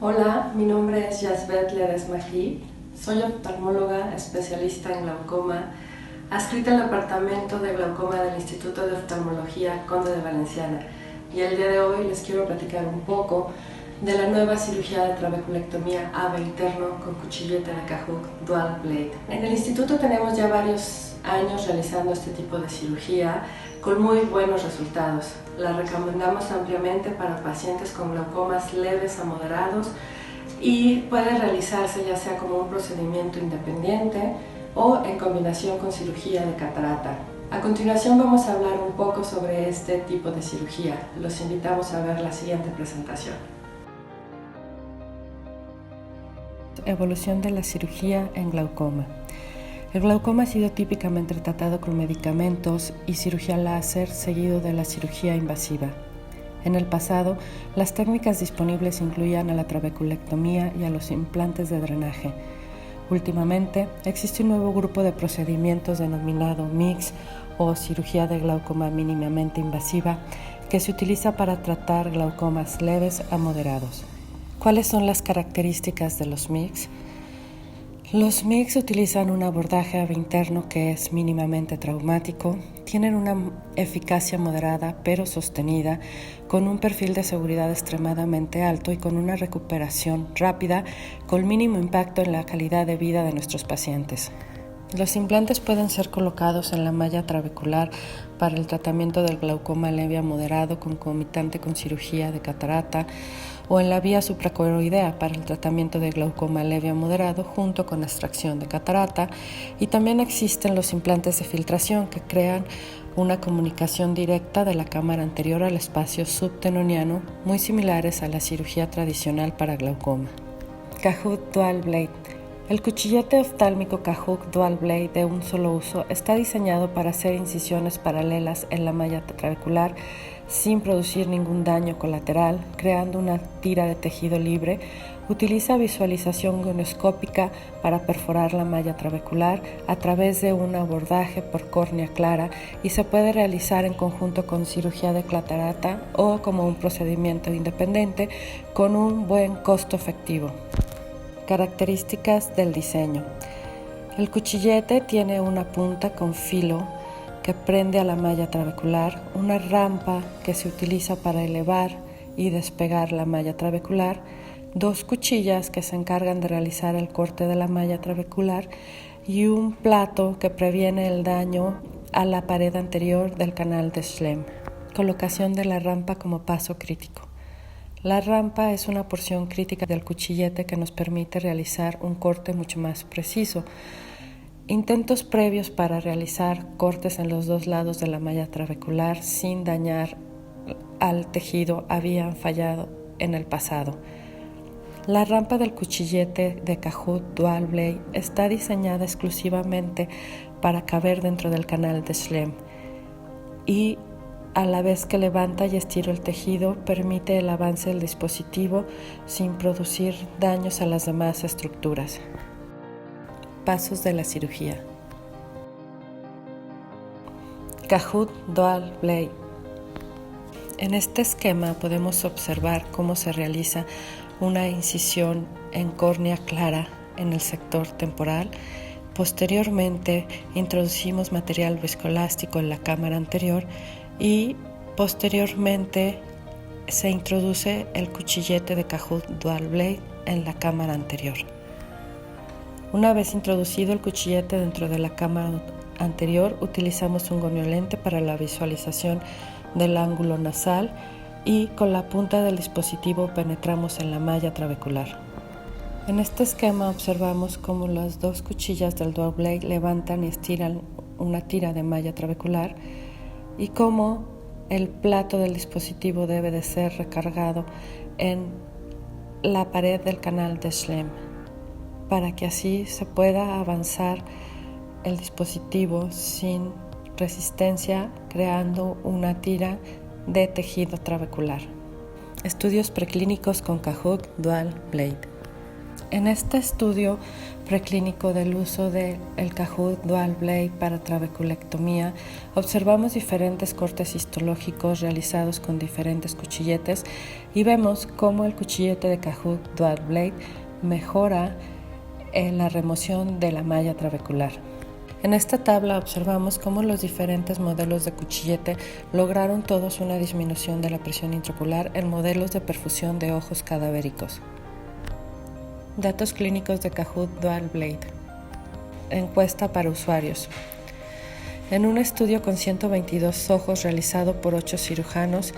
Hola, mi nombre es Yasbet Ledesmaji, soy oftalmóloga especialista en glaucoma, adscrita al departamento de glaucoma del Instituto de Oftalmología Conde de Valenciana, y el día de hoy les quiero platicar un poco de la nueva cirugía de trabeculectomía AVE interno con cuchillete de Cajuc Dual Blade. En el instituto tenemos ya varios años realizando este tipo de cirugía con muy buenos resultados. La recomendamos ampliamente para pacientes con glaucomas leves a moderados y puede realizarse ya sea como un procedimiento independiente o en combinación con cirugía de catarata. A continuación vamos a hablar un poco sobre este tipo de cirugía. Los invitamos a ver la siguiente presentación. Evolución de la cirugía en glaucoma. El glaucoma ha sido típicamente tratado con medicamentos y cirugía láser seguido de la cirugía invasiva. En el pasado, las técnicas disponibles incluían a la trabeculectomía y a los implantes de drenaje. Últimamente, existe un nuevo grupo de procedimientos denominado MIGS o cirugía de glaucoma mínimamente invasiva que se utiliza para tratar glaucomas leves a moderados. ¿Cuáles son las características de los MIGS? Los MIGS utilizan un abordaje AVE interno que es mínimamente traumático, tienen una eficacia moderada pero sostenida, con un perfil de seguridad extremadamente alto y con una recuperación rápida, con mínimo impacto en la calidad de vida de nuestros pacientes. Los implantes pueden ser colocados en la malla trabecular para el tratamiento del glaucoma leve a moderado concomitante con cirugía de catarata o en la vía supracoroidea para el tratamiento de glaucoma leve a moderado junto con extracción de catarata, y también existen los implantes de filtración que crean una comunicación directa de la cámara anterior al espacio subtenoniano, muy similares a la cirugía tradicional para glaucoma. Cajuc Dual Blade. El cuchillete oftálmico Cajuc Dual Blade de un solo uso está diseñado para hacer incisiones paralelas en la malla trabecular sin producir ningún daño colateral, creando una tira de tejido libre. Utiliza visualización gonioscópica para perforar la malla trabecular a través de un abordaje por córnea clara y se puede realizar en conjunto con cirugía de catarata o como un procedimiento independiente con un buen costo efectivo. Características del diseño. El cuchillete tiene una punta con filo que prende a la malla trabecular, una rampa que se utiliza para elevar y despegar la malla trabecular, dos cuchillas que se encargan de realizar el corte de la malla trabecular y un plato que previene el daño a la pared anterior del canal de Schlemm. Colocación de la rampa como paso crítico. La rampa es una porción crítica del cuchillete que nos permite realizar un corte mucho más preciso. Intentos previos para realizar cortes en los dos lados de la malla trabecular sin dañar al tejido habían fallado en el pasado. La rampa del cuchillete de Cajuc Dual Blade está diseñada exclusivamente para caber dentro del canal de Schlemm y a la vez que levanta y estira el tejido, permite el avance del dispositivo sin producir daños a las demás estructuras. Pasos de la cirugía. Cajuc Dual Blade. En este esquema podemos observar cómo se realiza una incisión en córnea clara en el sector temporal. Posteriormente introducimos material viscoelástico en la cámara anterior y posteriormente se introduce el cuchillete de Cajuc Dual Blade en la cámara anterior. Una vez introducido el cuchillete dentro de la cámara anterior, utilizamos un goniolente para la visualización del ángulo nasal y con la punta del dispositivo penetramos en la malla trabecular. En este esquema observamos cómo las dos cuchillas del Dual Blade levantan y estiran una tira de malla trabecular y cómo el plato del dispositivo debe de ser recargado en la pared del canal de Schlemm para que así se pueda avanzar el dispositivo sin resistencia, creando una tira de tejido trabecular. Estudios preclínicos con Cajuc Dual Blade. En este estudio preclínico del uso del Kahoot Dual Blade para trabeculectomía, observamos diferentes cortes histológicos realizados con diferentes cuchilletes y vemos cómo el cuchillete de Kahoot Dual Blade mejora la remoción de la malla trabecular. En esta tabla observamos cómo los diferentes modelos de cuchillete lograron todos una disminución de la presión intraocular en modelos de perfusión de ojos cadavéricos. Datos clínicos de Kahoot Dual Blade. Encuesta para usuarios. En un estudio con 122 ojos realizado por 8 cirujanos,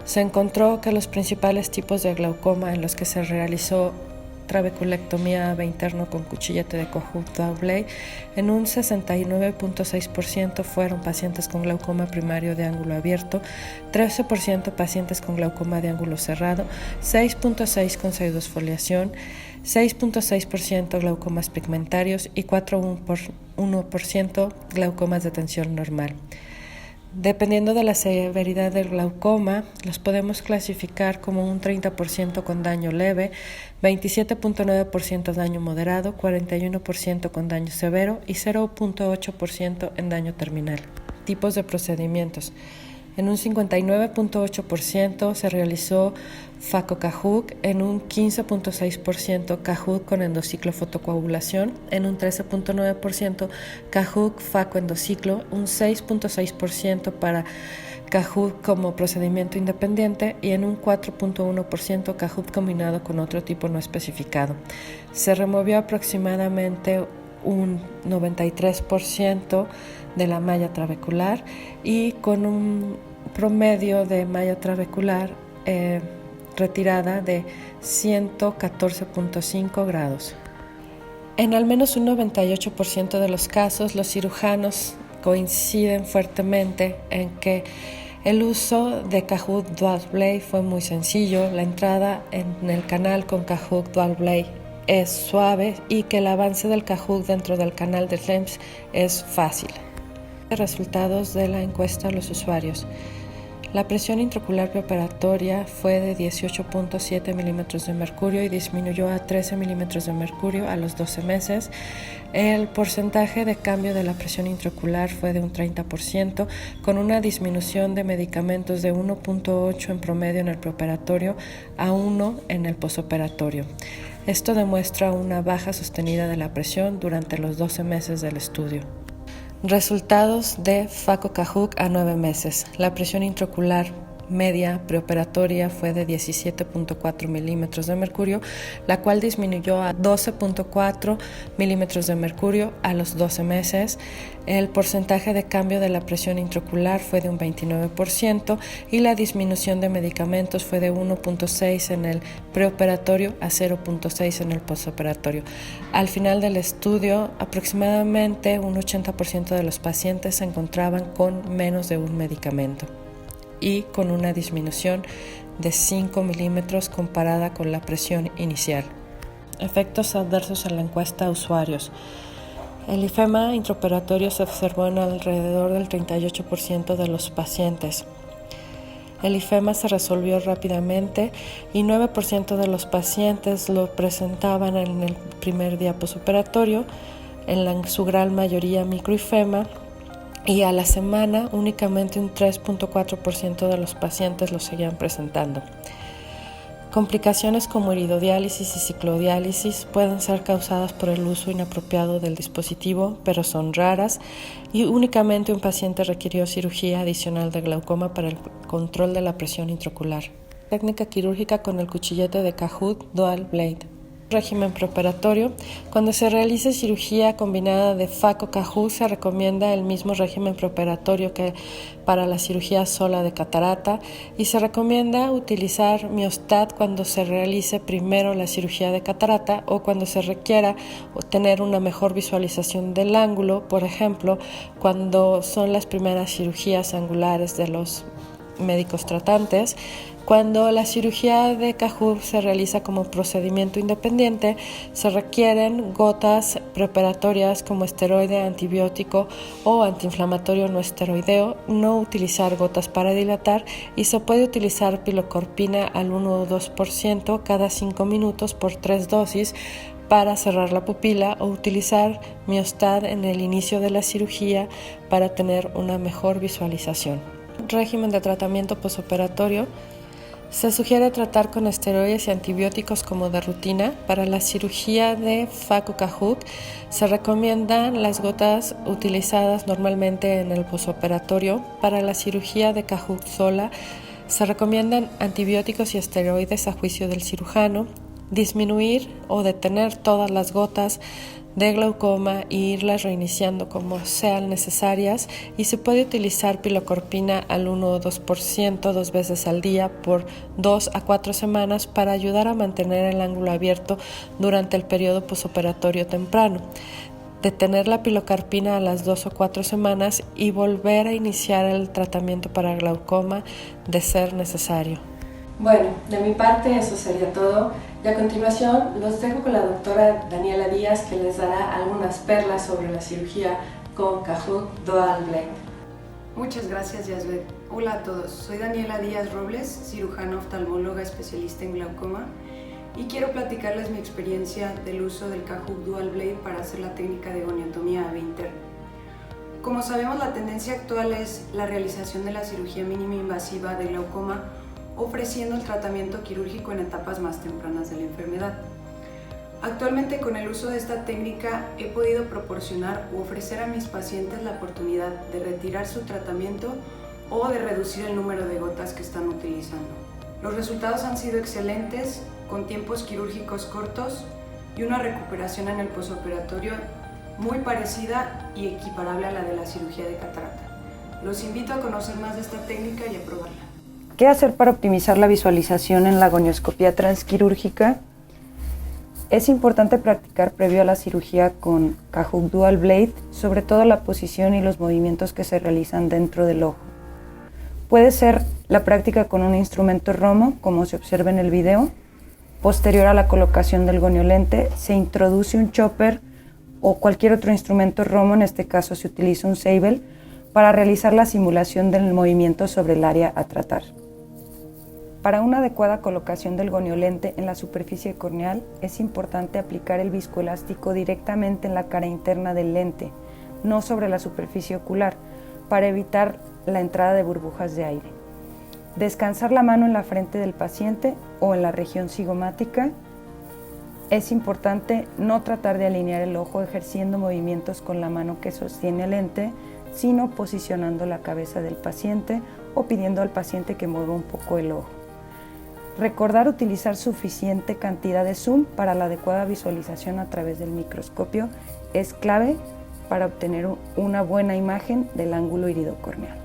se encontró que los principales tipos de glaucoma en los que se realizó trabeculectomía AVE interno con cuchillete de Kahoot Dual Blade, en un 69.6% fueron pacientes con glaucoma primario de ángulo abierto, 13% pacientes con glaucoma de ángulo cerrado, 6.6% con pseudosfoliación, 6.6% glaucomas pigmentarios y 4.1% glaucomas de tensión normal. Dependiendo de la severidad del glaucoma, los podemos clasificar como un 30% con daño leve, 27.9% daño moderado, 41% con daño severo y 0.8% en daño terminal. Tipos de procedimientos. En un 59.8% se realizó Phaco Kahoot, en un 15.6% Kahoot con endociclo-fotocoagulación, en un 13.9% Kahoot Phaco endociclo, un 6.6% para Kahoot como procedimiento independiente y en un 4.1% Kahoot combinado con otro tipo no especificado. Se removió aproximadamente un 93% de la malla trabecular y con un promedio de malla trabecular retirada de 114.5 grados. En al menos un 98% de los casos, los cirujanos coinciden fuertemente en que el uso de Kahoot Dual Blade fue muy sencillo, la entrada en el canal con Kahoot Dual Blade es suave y que el avance del Kahoot dentro del canal de LENS es fácil. Resultados de la encuesta a los usuarios. La presión intraocular preoperatoria fue de 18.7 milímetros de mercurio y disminuyó a 13 milímetros de mercurio a los 12 meses. El porcentaje de cambio de la presión intraocular fue de un 30%, con una disminución de medicamentos de 1.8 en promedio en el preoperatorio a 1 en el posoperatorio. Esto demuestra una baja sostenida de la presión durante los 12 meses del estudio. Resultados de Phaco Kahoot a 9 meses. La presión intraocular media preoperatoria fue de 17.4 milímetros de mercurio, la cual disminuyó a 12.4 milímetros de mercurio a los 12 meses. El porcentaje de cambio de la presión intraocular fue de un 29% y la disminución de medicamentos fue de 1.6 en el preoperatorio a 0.6 en el postoperatorio. Al final del estudio, aproximadamente un 80% de los pacientes se encontraban con menos de un medicamento y con una disminución de 5 milímetros comparada con la presión inicial. Efectos adversos en la encuesta a usuarios. El ifema intraoperatorio se observó en alrededor del 38% de los pacientes. El ifema se resolvió rápidamente y 9% de los pacientes lo presentaban en el primer día posoperatorio, en su gran mayoría microifema, y a la semana únicamente un 3.4% de los pacientes lo seguían presentando. Complicaciones como iridodiálisis y ciclodiálisis pueden ser causadas por el uso inapropiado del dispositivo, pero son raras y únicamente un paciente requirió cirugía adicional de glaucoma para el control de la presión intraocular. Técnica quirúrgica con el cuchillete de Kahoot Dual Blade. Régimen preoperatorio. Cuando se realice cirugía combinada de Phaco Kahoot se recomienda el mismo régimen preoperatorio que para la cirugía sola de catarata y se recomienda utilizar Miostat cuando se realice primero la cirugía de catarata o cuando se requiera tener una mejor visualización del ángulo, por ejemplo, cuando son las primeras cirugías angulares de los médicos tratantes. Cuando la cirugía de CAJUB se realiza como procedimiento independiente, se requieren gotas preoperatorias como esteroide, antibiótico o antiinflamatorio no esteroideo, no utilizar gotas para dilatar y se puede utilizar pilocorpina al 1 o 2% cada 5 minutos por 3 dosis para cerrar la pupila o utilizar Miostad en el inicio de la cirugía para tener una mejor visualización. Régimen de tratamiento posoperatorio. Se sugiere tratar con esteroides y antibióticos como de rutina. Para la cirugía de FACO-CAJUB se recomiendan las gotas utilizadas normalmente en el posoperatorio. Para la cirugía de CAJUB sola se recomiendan antibióticos y esteroides a juicio del cirujano. Disminuir o detener todas las gotas de glaucoma e irlas reiniciando como sean necesarias, y se puede utilizar pilocorpina al 1 o 2% 2 veces al día por 2 a 4 semanas para ayudar a mantener el ángulo abierto durante el periodo posoperatorio temprano. Detener la pilocarpina a las 2 o 4 semanas y volver a iniciar el tratamiento para glaucoma de ser necesario. Bueno, de mi parte eso sería todo. Y a continuación los dejo con la doctora Daniela Díaz, que les dará algunas perlas sobre la cirugía con CAJUB Dual Blade. Muchas gracias, Yasbet. Hola a todos, soy Daniela Díaz Robles, cirujana oftalmóloga especialista en glaucoma, y quiero platicarles mi experiencia del uso del CAJUB Dual Blade para hacer la técnica de goniotomía AV interna. Como sabemos, la tendencia actual es la realización de la cirugía mínima invasiva de glaucoma, ofreciendo el tratamiento quirúrgico en etapas más tempranas de la enfermedad. Actualmente, con el uso de esta técnica, he podido proporcionar u ofrecer a mis pacientes la oportunidad de retirar su tratamiento o de reducir el número de gotas que están utilizando. Los resultados han sido excelentes, con tiempos quirúrgicos cortos y una recuperación en el posoperatorio muy parecida y equiparable a la de la cirugía de catarata. Los invito a conocer más de esta técnica y a probarla. ¿Qué hacer para optimizar la visualización en la gonioscopía transquirúrgica? Es importante practicar previo a la cirugía con CAJUB Dual Blade, sobre todo la posición y los movimientos que se realizan dentro del ojo. Puede ser la práctica con un instrumento ROMO, como se observa en el video. Posterior a la colocación del goniolente, se introduce un chopper o cualquier otro instrumento ROMO, en este caso se utiliza un Seibel, para realizar la simulación del movimiento sobre el área a tratar. Para una adecuada colocación del goniolente en la superficie corneal, es importante aplicar el viscoelástico directamente en la cara interna del lente, no sobre la superficie ocular, para evitar la entrada de burbujas de aire. Descansar la mano en la frente del paciente o en la región cigomática. Es importante no tratar de alinear el ojo ejerciendo movimientos con la mano que sostiene el lente, sino posicionando la cabeza del paciente o pidiendo al paciente que mueva un poco el ojo. Recordar utilizar suficiente cantidad de zoom para la adecuada visualización a través del microscopio es clave para obtener una buena imagen del ángulo iridocorneal.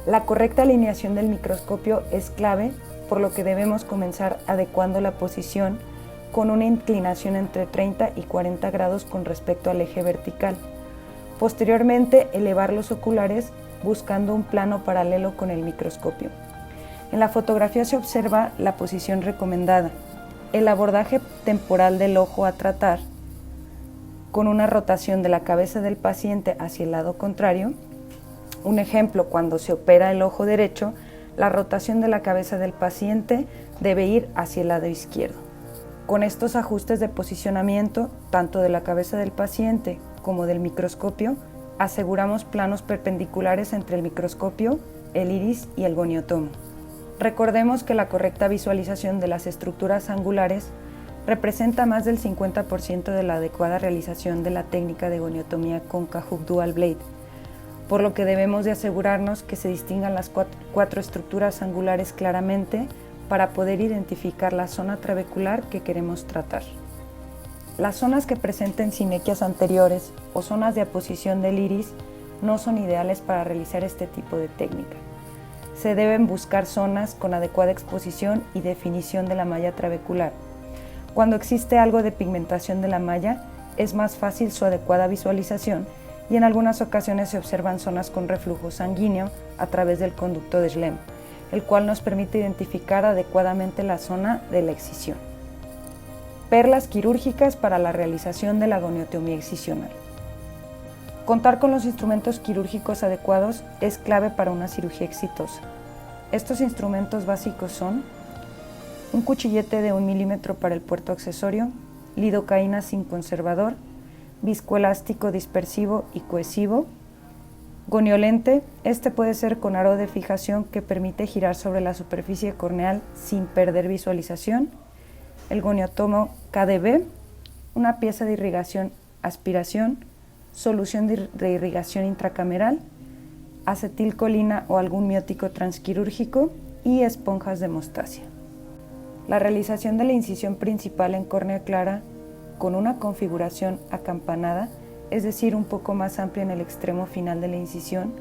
La correcta alineación del microscopio es clave, por lo que debemos comenzar adecuando la posición con una inclinación entre 30 y 40 grados con respecto al eje vertical. Posteriormente, elevar los oculares buscando un plano paralelo con el microscopio. En la fotografía se observa la posición recomendada, el abordaje temporal del ojo a tratar, con una rotación de la cabeza del paciente hacia el lado contrario. Un ejemplo, cuando se opera el ojo derecho, la rotación de la cabeza del paciente debe ir hacia el lado izquierdo. Con estos ajustes de posicionamiento, tanto de la cabeza del paciente como del microscopio, aseguramos planos perpendiculares entre el microscopio, el iris y el goniotomo. Recordemos que la correcta visualización de las estructuras angulares representa más del 50% de la adecuada realización de la técnica de goniotomía con CAJUB Dual Blade, por lo que debemos de asegurarnos que se distingan las cuatro estructuras angulares claramente para poder identificar la zona trabecular que queremos tratar. Las zonas que presenten sinequias anteriores o zonas de aposición del iris no son ideales para realizar este tipo de técnica. Se deben buscar zonas con adecuada exposición y definición de la malla trabecular. Cuando existe algo de pigmentación de la malla, es más fácil su adecuada visualización y en algunas ocasiones se observan zonas con reflujo sanguíneo a través del conducto de Schlemm. el cual nos permite identificar adecuadamente la zona de la excisión. Perlas quirúrgicas para la realización de la goniotomía excisional. Contar con los instrumentos quirúrgicos adecuados es clave para una cirugía exitosa. Estos instrumentos básicos son un cuchillete de 1 milímetro para el puerto accesorio, lidocaína sin conservador, viscoelástico dispersivo y cohesivo, goniolente, este puede ser con aro de fijación que permite girar sobre la superficie corneal sin perder visualización, el goniotomo KDB, una pieza de irrigación aspiración, solución de irrigación intracameral, acetilcolina o algún miótico transquirúrgico y esponjas de hemostasia. La realización de la incisión principal en córnea clara con una configuración acampanada, es decir, un poco más amplia en el extremo final de la incisión,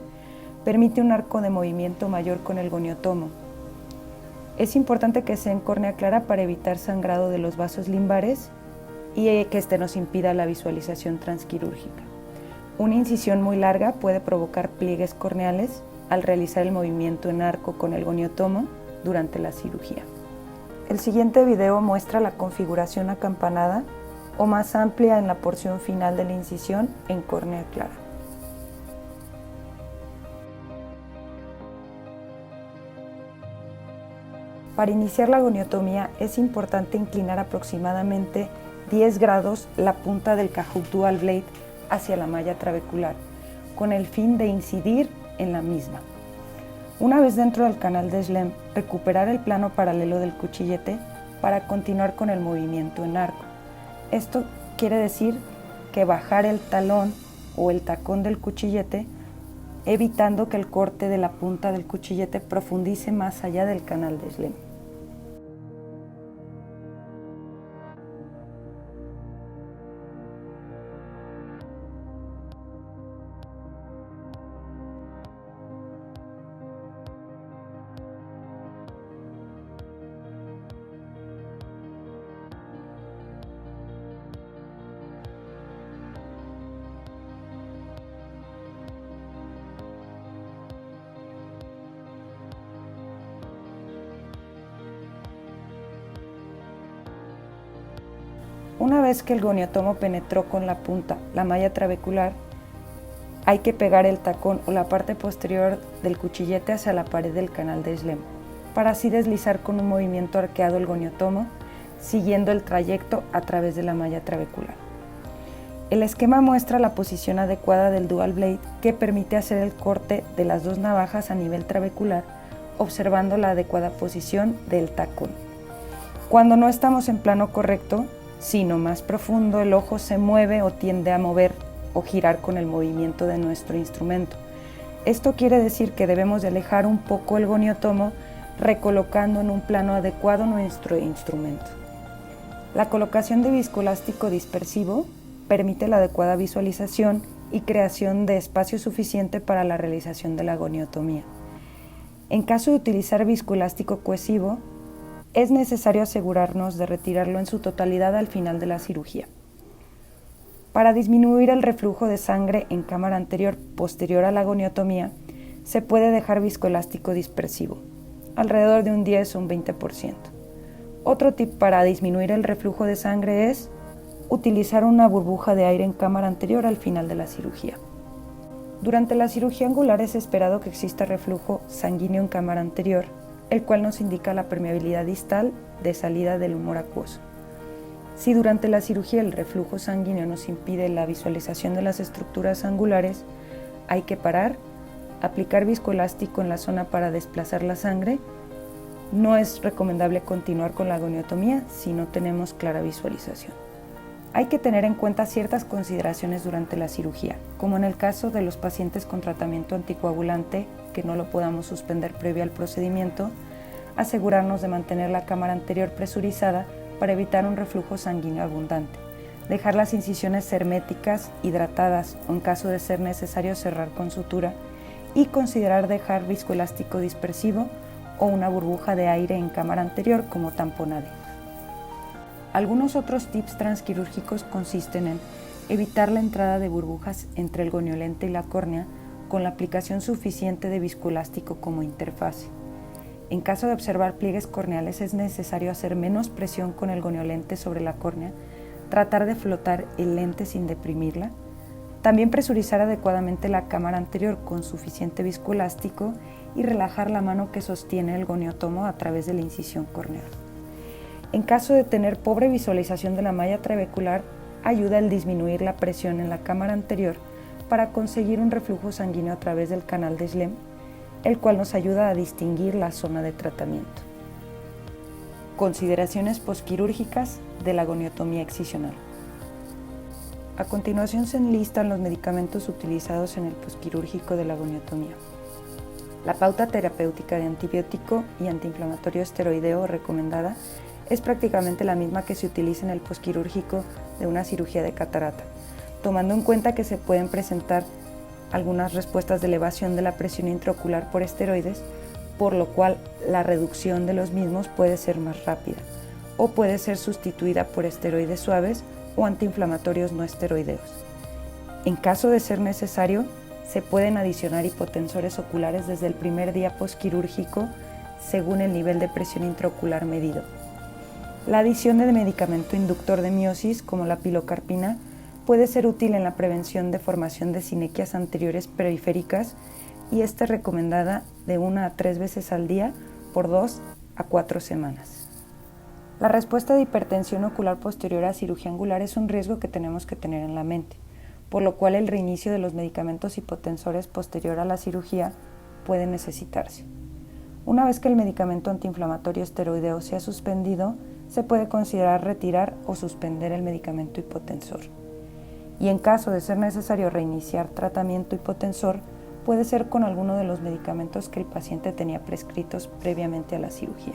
permite un arco de movimiento mayor con el goniotomo. Es importante que sea en córnea clara para evitar sangrado de los vasos limbares y que este nos impida la visualización transquirúrgica. Una incisión muy larga puede provocar pliegues corneales al realizar el movimiento en arco con el goniotomo durante la cirugía. El siguiente video muestra la configuración acampanada o más amplia en la porción final de la incisión en córnea clara. Para iniciar la goniotomía es importante inclinar aproximadamente 10 grados la punta del Cahook Dual Blade hacia la malla trabecular, con el fin de incidir en la misma. Una vez dentro del canal de Schlemm, recuperar el plano paralelo del cuchillete para continuar con el movimiento en arco. Esto quiere decir que bajar el talón o el tacón del cuchillete, evitando que el corte de la punta del cuchillete profundice más allá del canal de Schlemm. Una vez que el goniotomo penetró con la punta la malla trabecular, hay que pegar el tacón o la parte posterior del cuchillete hacia la pared del canal de Schlemm, para así deslizar con un movimiento arqueado el goniotomo, siguiendo el trayecto a través de la malla trabecular. El esquema muestra la posición adecuada del Dual Blade que permite hacer el corte de las dos navajas a nivel trabecular, observando la adecuada posición del tacón. Cuando no estamos en plano correcto, sino más profundo, el ojo se mueve o tiende a mover o girar con el movimiento de nuestro instrumento. Esto quiere decir que debemos de alejar un poco el goniotomo, recolocando en un plano adecuado nuestro instrumento. La colocación de viscoelástico dispersivo permite la adecuada visualización y creación de espacio suficiente para la realización de la goniotomía. En caso de utilizar viscoelástico cohesivo, es necesario asegurarnos de retirarlo en su totalidad al final de la cirugía. Para disminuir el reflujo de sangre en cámara anterior posterior a la goniotomía, se puede dejar viscoelástico dispersivo, alrededor de un 10 o un 20%. Otro tip para disminuir el reflujo de sangre es utilizar una burbuja de aire en cámara anterior al final de la cirugía. Durante la cirugía angular es esperado que exista reflujo sanguíneo en cámara anterior, el cual nos indica la permeabilidad distal de salida del humor acuoso. Si durante la cirugía el reflujo sanguíneo nos impide la visualización de las estructuras angulares, hay que parar, aplicar viscoelástico en la zona para desplazar la sangre. No es recomendable continuar con la goniotomía si no tenemos clara visualización. Hay que tener en cuenta ciertas consideraciones durante la cirugía, como en el caso de los pacientes con tratamiento anticoagulante que no lo podamos suspender previo al procedimiento, asegurarnos de mantener la cámara anterior presurizada para evitar un reflujo sanguíneo abundante, dejar las incisiones herméticas, hidratadas o en caso de ser necesario cerrar con sutura y considerar dejar viscoelástico dispersivo o una burbuja de aire en cámara anterior como tamponade. Algunos otros tips transquirúrgicos consisten en evitar la entrada de burbujas entre el goniolente y la córnea con la aplicación suficiente de viscoelástico como interfase. En caso de observar pliegues corneales es necesario hacer menos presión con el goniolente sobre la córnea, tratar de flotar el lente sin deprimirla, también presurizar adecuadamente la cámara anterior con suficiente viscoelástico y relajar la mano que sostiene el goniotomo a través de la incisión corneal. En caso de tener pobre visualización de la malla trabecular, ayuda el disminuir la presión en la cámara anterior para conseguir un reflujo sanguíneo a través del canal de Schlemm, el cual nos ayuda a distinguir la zona de tratamiento. Consideraciones posquirúrgicas de la goniotomía excisional. A continuación se enlistan los medicamentos utilizados en el posquirúrgico de la goniotomía. La pauta terapéutica de antibiótico y antiinflamatorio esteroideo recomendada es prácticamente la misma que se utiliza en el posquirúrgico de una cirugía de catarata, tomando en cuenta que se pueden presentar algunas respuestas de elevación de la presión intraocular por esteroides, por lo cual la reducción de los mismos puede ser más rápida o puede ser sustituida por esteroides suaves o antiinflamatorios no esteroideos. En caso de ser necesario, se pueden adicionar hipotensores oculares desde el primer día posquirúrgico según el nivel de presión intraocular medido. La adición de medicamento inductor de miosis como la pilocarpina puede ser útil en la prevención de formación de sinequias anteriores periféricas y es recomendada de 1 a 3 veces al día por 2 a 4 semanas. La respuesta de hipertensión ocular posterior a cirugía angular es un riesgo que tenemos que tener en la mente, por lo cual el reinicio de los medicamentos hipotensores posterior a la cirugía puede necesitarse. Una vez que el medicamento antiinflamatorio esteroideo sea suspendido, se puede considerar retirar o suspender el medicamento hipotensor. Y en caso de ser necesario reiniciar tratamiento hipotensor, puede ser con alguno de los medicamentos que el paciente tenía prescritos previamente a la cirugía.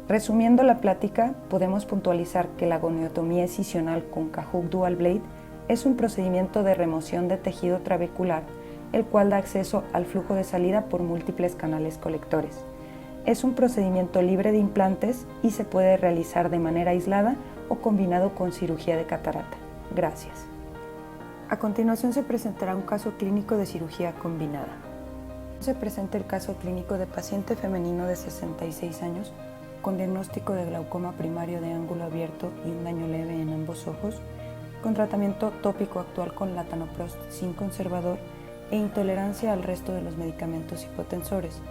Resumiendo la plática, podemos puntualizar que la goniotomía excisional con Cahook Dual Blade es un procedimiento de remoción de tejido trabecular, el cual da acceso al flujo de salida por múltiples canales colectores. Es un procedimiento libre de implantes y se puede realizar de manera aislada o combinado con cirugía de catarata. Gracias. A continuación se presentará un caso clínico de cirugía combinada. Se presenta el caso clínico de paciente femenino de 66 años con diagnóstico de glaucoma primario de ángulo abierto y un daño leve en ambos ojos, con tratamiento tópico actual con latanoprost sin conservador e intolerancia al resto de los medicamentos hipotensores.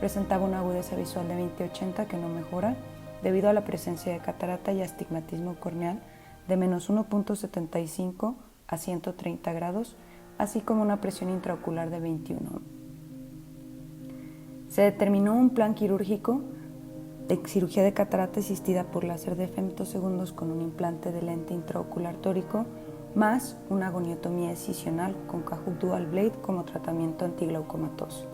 Presentaba una agudeza visual de 20/80 que no mejora debido a la presencia de catarata y astigmatismo corneal de menos 1.75 a 130 grados, así como una presión intraocular de 21. Se determinó un plan quirúrgico de cirugía de catarata asistida por láser de femtosegundos con un implante de lente intraocular tórico, más una goniotomía excisional con Cahook Dual Blade como tratamiento antiglaucomatoso.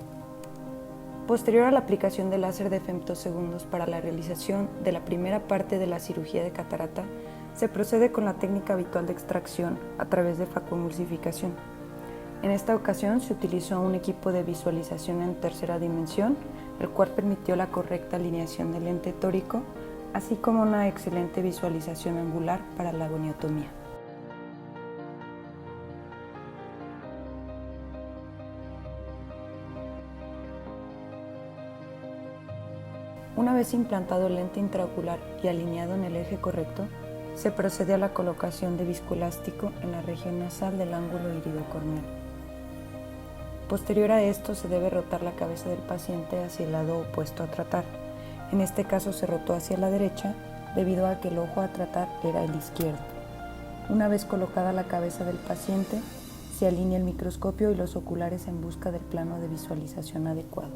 Posterior a la aplicación de láser de femtosegundos para la realización de la primera parte de la cirugía de catarata, se procede con la técnica habitual de extracción a través de facoemulsificación. En esta ocasión se utilizó un equipo de visualización en tercera dimensión, el cual permitió la correcta alineación del lente tórico, así como una excelente visualización angular para la goniotomía. Una vez implantado el lente intraocular y alineado en el eje correcto, se procede a la colocación de viscoelástico en la región nasal del ángulo iridocorneal. Posterior a esto se debe rotar la cabeza del paciente hacia el lado opuesto a tratar. En este caso se rotó hacia la derecha debido a que el ojo a tratar era el izquierdo. Una vez colocada la cabeza del paciente, se alinea el microscopio y los oculares en busca del plano de visualización adecuado.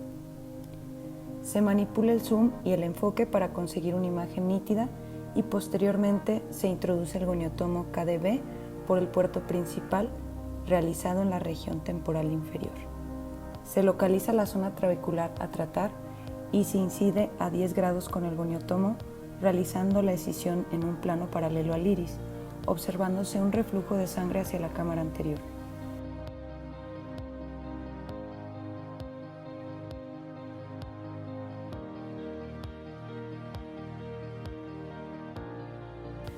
Se manipula el zoom y el enfoque para conseguir una imagen nítida y posteriormente se introduce el goniotomo KDB por el puerto principal realizado en la región temporal inferior. Se localiza la zona trabecular a tratar y se incide a 10 grados con el goniotomo realizando la excisión en un plano paralelo al iris, observándose un reflujo de sangre hacia la cámara anterior.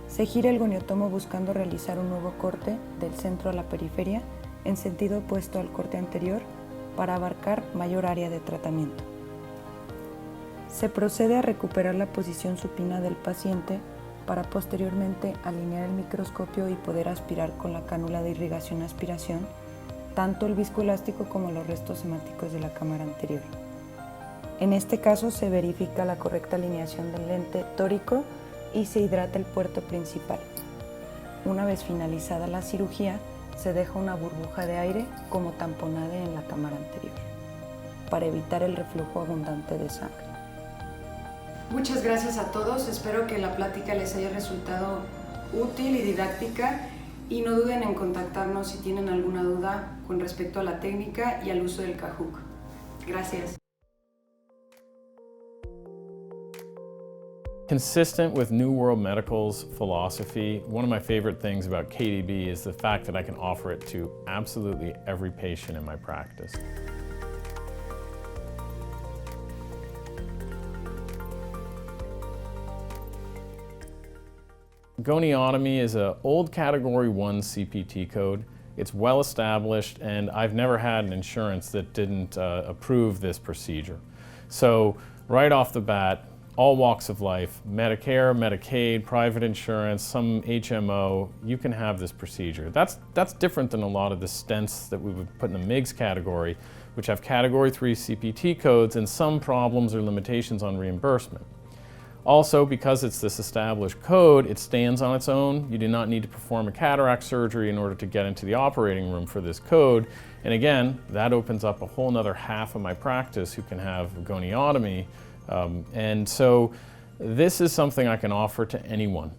Se gira el goniotomo buscando realizar un nuevo corte del centro a la periferia en sentido opuesto al corte anterior para abarcar mayor área de tratamiento. Se procede a recuperar la posición supina del paciente para posteriormente alinear el microscopio y poder aspirar con la cánula de irrigación-aspiración tanto el viscoelástico como los restos hemáticos de la cámara anterior. En este caso se verifica la correcta alineación del lente tórico y se hidrata el puerto principal. Una vez finalizada la cirugía, se deja una burbuja de aire como tamponade en la cámara anterior, para evitar el reflujo abundante de sangre. Muchas gracias a todos, espero que la plática les haya resultado útil y didáctica y no duden en contactarnos si tienen alguna duda con respecto a la técnica y al uso del CAHUC. Gracias. Consistent with New World Medical's philosophy, one of my favorite things about KDB is the fact that I can offer it to absolutely every patient in my practice. Goniotomy is an old Category 1 CPT code. It's well established, and I've never had an insurance that didn't approve this procedure. So right off the bat, all walks of life, Medicare, Medicaid, private insurance, some HMO, you can have this procedure. That's different than a lot of the stents that we would put in the MIGS category, which have Category 3 CPT codes and some problems or limitations on reimbursement. Also, because it's this established code, it stands on its own. You do not need to perform a cataract surgery in order to get into the operating room for this code. And again, that opens up a whole nother half of my practice who can have goniotomy. And so this is something I can offer to anyone.